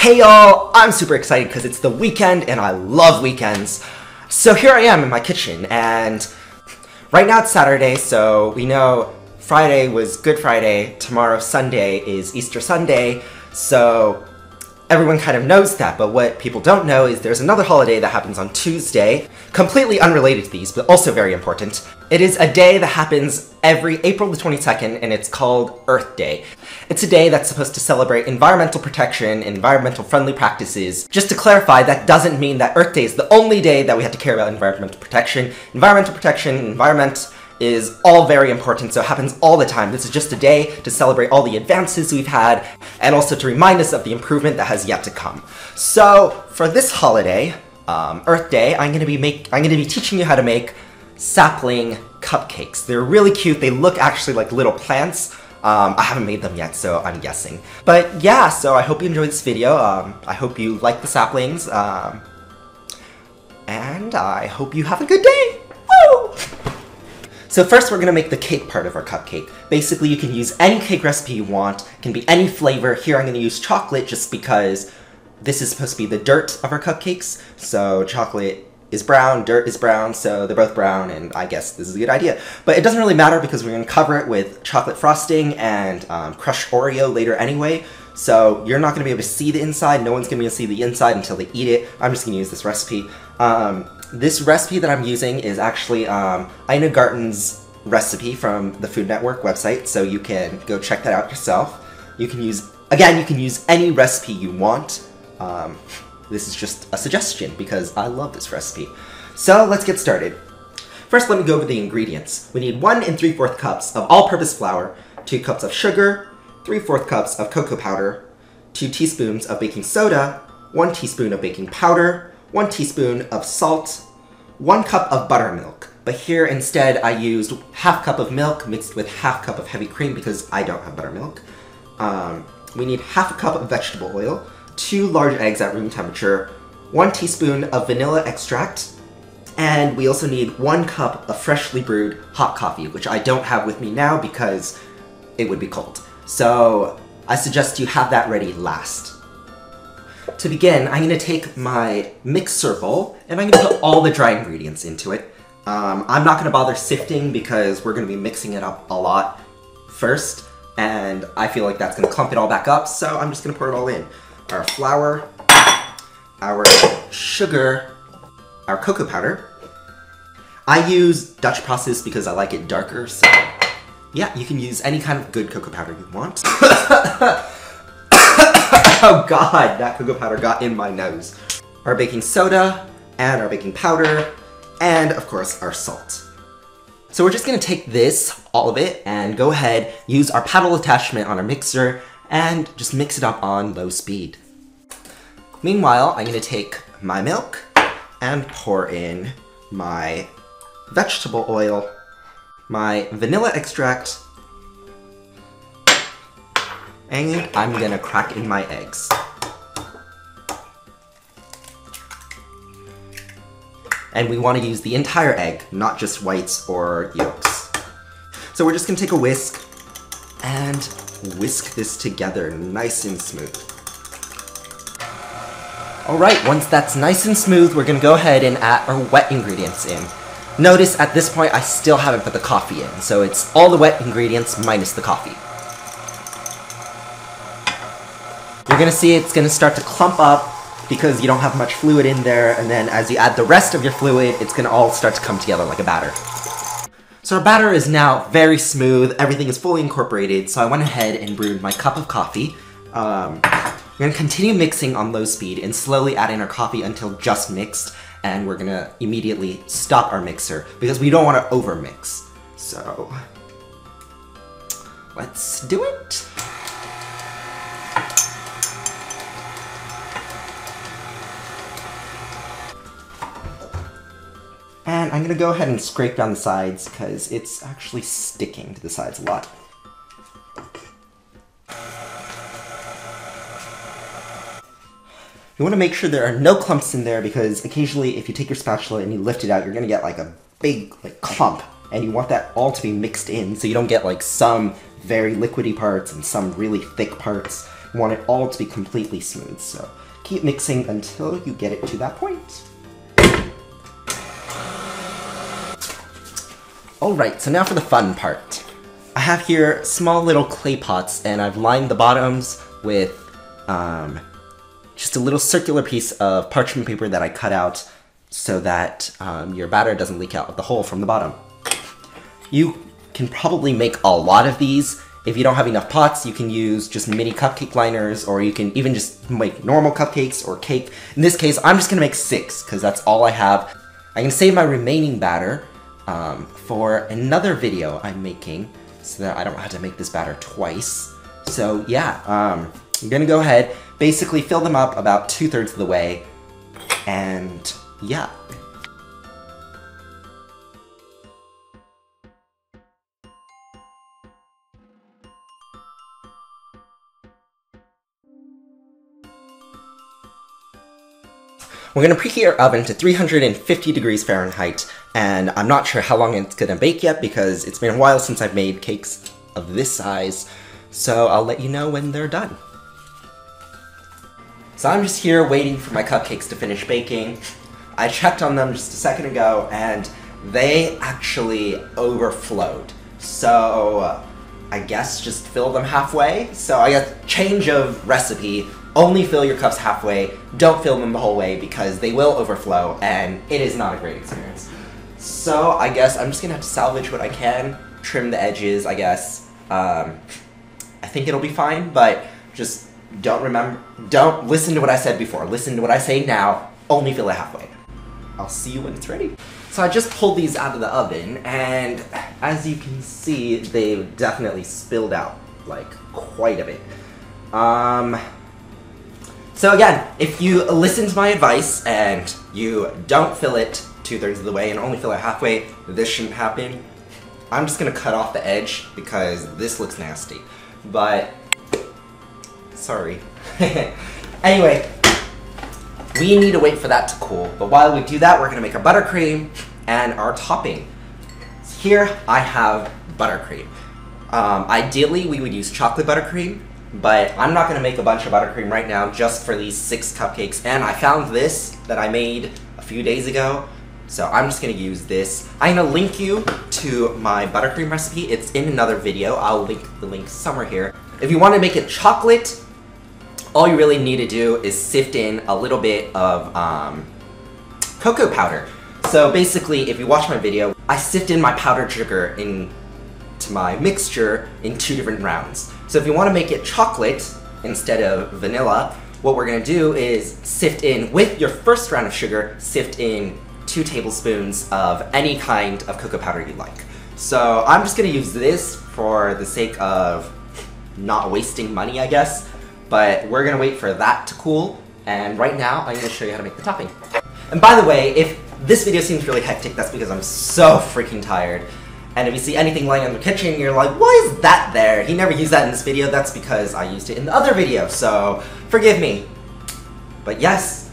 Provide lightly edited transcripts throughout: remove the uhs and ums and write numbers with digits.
Hey y'all, I'm super excited because it's the weekend and I love weekends. So here I am in my kitchen and right now it's Saturday, so we know Friday was Good Friday, tomorrow Sunday is Easter Sunday, so everyone kind of knows that, but what people don't know is there's another holiday that happens on Tuesday, completely unrelated to these, but also very important. It is a day that happens every April the 22nd, and it's called Earth Day. It's a day that's supposed to celebrate environmental protection, environmental friendly practices. Just to clarify, that doesn't mean that Earth Day is the only day that we have to care about environmental protection. Environmental protection, environment is all very important, so it happens all the time. This is just a day to celebrate all the advances we've had, and also to remind us of the improvement that has yet to come. So, for this holiday, Earth Day, I'm gonna be teaching you how to make sapling cupcakes. They're really cute, they look actually like little plants. I haven't made them yet, so I'm guessing. But yeah, so I hope you enjoyed this video, I hope you like the saplings, and I hope you have a good day! Woo! So first we're gonna make the cake part of our cupcake. Basically you can use any cake recipe you want, it can be any flavor. Here I'm gonna use chocolate just because this is supposed to be the dirt of our cupcakes. So chocolate is brown, dirt is brown, so they're both brown, and I guess this is a good idea. But it doesn't really matter because we're gonna cover it with chocolate frosting and crushed Oreo later anyway. So you're not gonna be able to see the inside, no one's gonna be able to see the inside until they eat it. I'm just gonna use this recipe. This recipe that I'm using is actually Ina Garten's recipe from the Food Network website, so you can go check that out yourself. You can use any recipe you want. This is just a suggestion because I love this recipe. So let's get started. First, let me go over the ingredients. We need 1 3/4 cups of all-purpose flour, 2 cups of sugar, 3/4 cups of cocoa powder, 2 teaspoons of baking soda, 1 teaspoon of baking powder, 1 teaspoon of salt, 1 cup of buttermilk. But here instead I used ½ cup of milk mixed with ½ cup of heavy cream because I don't have buttermilk. We need ½ cup of vegetable oil, 2 large eggs at room temperature, 1 teaspoon of vanilla extract, and we also need 1 cup of freshly brewed hot coffee, which I don't have with me now because it would be cold. So I suggest you have that ready last. To begin, I'm going to take my mixer bowl and I'm going to put all the dry ingredients into it. I'm not going to bother sifting because we're going to be mixing it up a lot first, and I feel like that's going to clump it all back up, so I'm just going to pour it all in. Our flour, our sugar, our cocoa powder. I use Dutch process because I like it darker, so yeah, you can use any kind of good cocoa powder you want. Oh god, that cocoa powder got in my nose. Our baking soda, and our baking powder, and of course our salt. So we're just gonna take this, all of it, and go ahead, use our paddle attachment on our mixer, and just mix it up on low speed. Meanwhile, I'm gonna take my milk, and pour in my vegetable oil, my vanilla extract, and I'm gonna crack in my eggs. And we want to use the entire egg, not just whites or yolks. So we're just gonna take a whisk and whisk this together nice and smooth. Alright, once that's nice and smooth, we're gonna go ahead and add our wet ingredients in. Notice at this point I still haven't put the coffee in, so it's all the wet ingredients minus the coffee. You're gonna see it's gonna start to clump up because you don't have much fluid in there, and then as you add the rest of your fluid, it's gonna all start to come together like a batter. So our batter is now very smooth, everything is fully incorporated, so I went ahead and brewed my cup of coffee. We're gonna continue mixing on low speed and slowly add in our coffee until just mixed, and we're gonna immediately stop our mixer because we don't wanna over-mix. So, let's do it. And I'm gonna go ahead and scrape down the sides because it's actually sticking to the sides a lot. You want to make sure there are no clumps in there because occasionally if you take your spatula and you lift it out, you're gonna get like a big clump, and you want that all to be mixed in so you don't get like some very liquidy parts and some really thick parts. You want it all to be completely smooth, so keep mixing until you get it to that point. Alright, so now for the fun part. I have here small little clay pots, and I've lined the bottoms with just a little circular piece of parchment paper that I cut out so that your batter doesn't leak out of the hole from the bottom. You can probably make a lot of these. If you don't have enough pots, you can use just mini cupcake liners, or you can even just make normal cupcakes or cake. In this case, I'm just gonna make 6, because that's all I have. I'm gonna save my remaining batter for another video I'm making, so that I don't have to make this batter twice. So yeah, I'm gonna go ahead, basically fill them up about 2/3 of the way, and yeah. We're going to preheat our oven to 350 degrees Fahrenheit, and I'm not sure how long it's going to bake yet because it's been a while since I've made cakes of this size, so I'll let you know when they're done. So I'm just here waiting for my cupcakes to finish baking. I checked on them just a second ago, and they actually overflowed. So I guess just fill them halfway. So I guess change of recipe. Only fill your cups halfway, don't fill them the whole way because they will overflow and it is not a great experience. So I guess I'm just gonna have to salvage what I can, trim the edges, I guess. I think it'll be fine, but just don't listen to what I said before. Listen to what I say now, only fill it halfway. I'll see you when it's ready. So I just pulled these out of the oven, and as you can see, they've definitely spilled out, like, quite a bit. So again, if you listen to my advice and you don't fill it 2/3 of the way and only fill it halfway, this shouldn't happen. I'm just gonna cut off the edge because this looks nasty. But, sorry. Anyway, we need to wait for that to cool. But while we do that, we're gonna make our buttercream and our topping. Here I have buttercream. Ideally, we would use chocolate buttercream, but I'm not gonna make a bunch of buttercream right now just for these 6 cupcakes, and I found this that I made a few days ago, so I'm just gonna use this. I'm gonna link you to my buttercream recipe. It's in another video. I'll link the link somewhere here. If you want to make it chocolate, all you really need to do is sift in a little bit of cocoa powder. So basically, if you watch my video, I sift in my powdered sugar into my mixture in 2 different rounds. So if you want to make it chocolate instead of vanilla, what we're going to do is sift in, with your first round of sugar, sift in 2 tablespoons of any kind of cocoa powder you like. So I'm just going to use this for the sake of not wasting money, I guess. But we're going to wait for that to cool, and right now I'm going to show you how to make the topping. And by the way, if this video seems really hectic, that's because I'm so freaking tired. And if you see anything lying in the kitchen, you're like, why is that there? He never used that in this video. That's because I used it in the other video, so forgive me. But yes,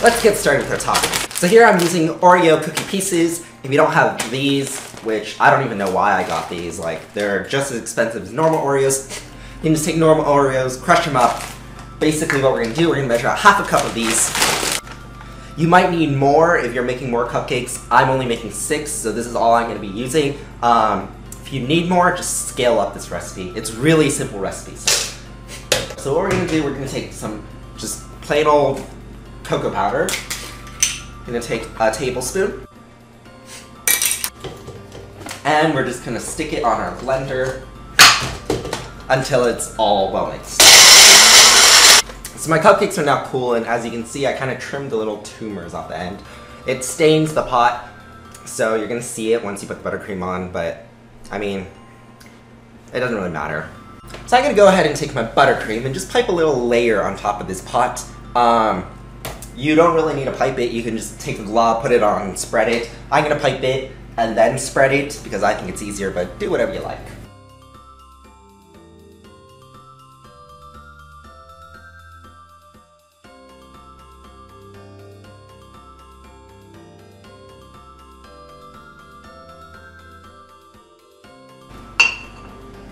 let's get started with our topping. So here I'm using Oreo cookie pieces. If you don't have these, which I don't even know why I got these, like they're just as expensive as normal Oreos. You can just take normal Oreos, crush them up. Basically what we're gonna do, we're gonna measure out half a cup of these. You might need more if you're making more cupcakes. I'm only making 6, so this is all I'm going to be using. If you need more, just scale up this recipe. It's really simple recipes. So what we're going to do, we're going to take some just plain old cocoa powder. We're going to take a tablespoon. And we're just going to stick it on our blender until it's all well mixed. So my cupcakes are now cool, and as you can see, I kind of trimmed the little tumors off the end. It stains the pot, so you're going to see it once you put the buttercream on, but, I mean, it doesn't really matter. So I'm going to go ahead and take my buttercream and just pipe a little layer on top of this pot. You don't really need to pipe it, you can just take a glob, put it on, and spread it. I'm going to pipe it and then spread it, because I think it's easier, but do whatever you like.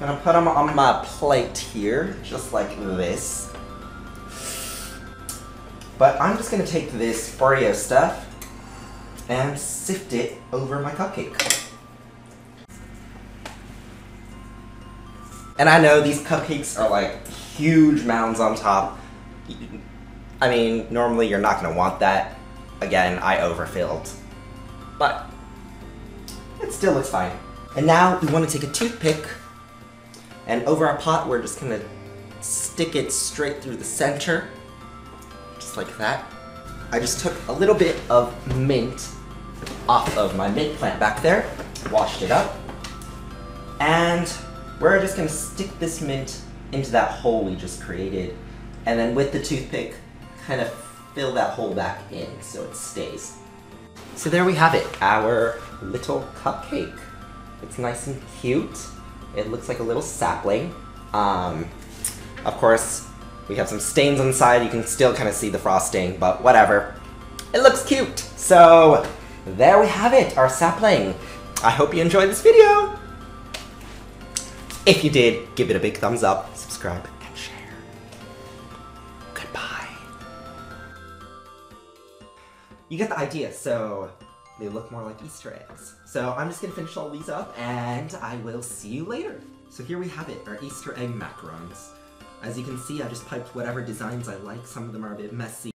gonna put them on my plate here, just like this. But I'm just gonna take this Oreo stuff and sift it over my cupcake. And I know these cupcakes are like huge mounds on top. I mean, normally you're not gonna want that. Again, I overfilled. But it still looks fine. And now we want to take a toothpick, and over our pot we're just gonna stick it straight through the center. Just like that. I just took a little bit of mint off of my mint plant back there, washed it up, and we're just gonna stick this mint into that hole we just created, and then with the toothpick, kind of fill that hole back in so it stays. So there we have it, our little cupcake. It's nice and cute. It looks like a little sapling. Of course, we have some stains on the side. You can still kind of see the frosting, but whatever. It looks cute. So there we have it, our sapling. I hope you enjoyed this video. If you did, give it a big thumbs up, subscribe, and share. Goodbye. You get the idea, so they look more like Easter eggs. So I'm just gonna finish all these up, and I will see you later. So here we have it, our Easter egg macarons. As you can see, I just piped whatever designs I like. Some of them are a bit messy.